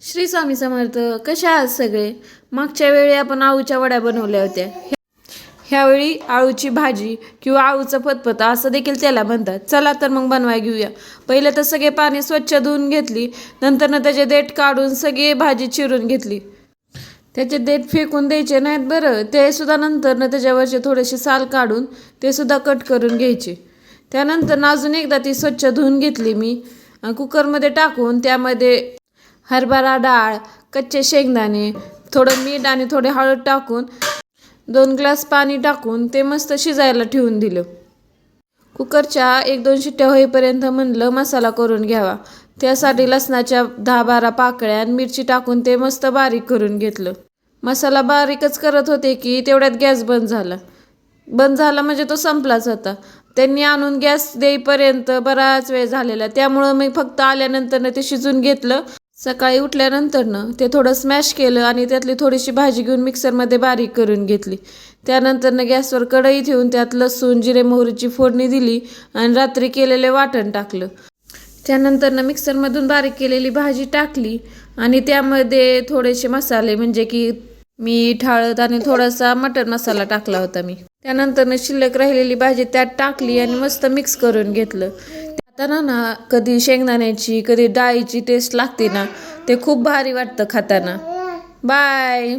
श्री स्वामी समर्थ. कशा आहात सगळे? मागच्या वेळी आपण आळूच्या वड्या बनवल्या होत्या. ह्यावेळी आळूची भाजी किंवा आळूचं फतफत असं देखील त्याला म्हणतात. चला तर मग बनवाय घेऊया. पहिले तर सगळे पाणी स्वच्छ धुवून घेतली. नंतर त्याचे देठ काढून सगळी भाजी चिरून घेतली. त्याचे देठ फेकून द्यायचे नाहीत बरं. ते सुद्धा नंतर त्याच्यावरचे थोडेसे साल काढून ते सुद्धा कट करून घ्यायचे. त्यानंतर अजून एकदा ती स्वच्छ धुवून घेतली मी. कुकरमध्ये टाकून त्यामध्ये हरभरा डाळ, कच्चे शेंगदाणे, थोडं मीठ आणि थोडे हळद टाकून 2 ग्लास पाणी टाकून ते मस्त शिजायला ठेवून दिलं. कुकरच्या 1-2 शिट्ट्या होईपर्यंत म्हणलं मसाला करून घ्यावा. त्यासाठी लसणाच्या 10-12 पाकळ्या आणि मिरची टाकून ते मस्त बारीक करून घेतलं. मसाला बारीकच करत होते की तेवढ्यात गॅस बंद झाला. बंद झाला म्हणजे तो संपलाच होता. त्यांनी आणून गॅस देईपर्यंत बराच वेळ झालेला. त्यामुळं मी फक्त आल्यानंतर ते शिजून घेतलं. सकाळी उठल्यानंतरनं ते थोडं स्मॅश केलं आणि त्यातली थोडीशी भाजी घेऊन मिक्सरमध्ये बारीक करून घेतली. त्यानंतरनं गॅसवर कढई ठेवून त्यात लसूण, जिरे, मोहरीची फोडणी दिली आणि रात्री केलेले वाटण टाकलं. त्यानंतरनं मिक्सरमधून बारीक केलेली भाजी टाकली आणि त्यामध्ये थोडेसे मसाले म्हणजे की मीठ, हळद आणि थोडासा मटण मसाला टाकला होता मी. त्यानंतरनं शिल्लक राहिलेली भाजी त्यात टाकली आणि मस्त मिक्स करून घेतलं. खाताना कधी शेंगदाण्याची कधी डाळीची टेस्ट लागते ना, ते खूप भारी वाटतं खाताना. बाय.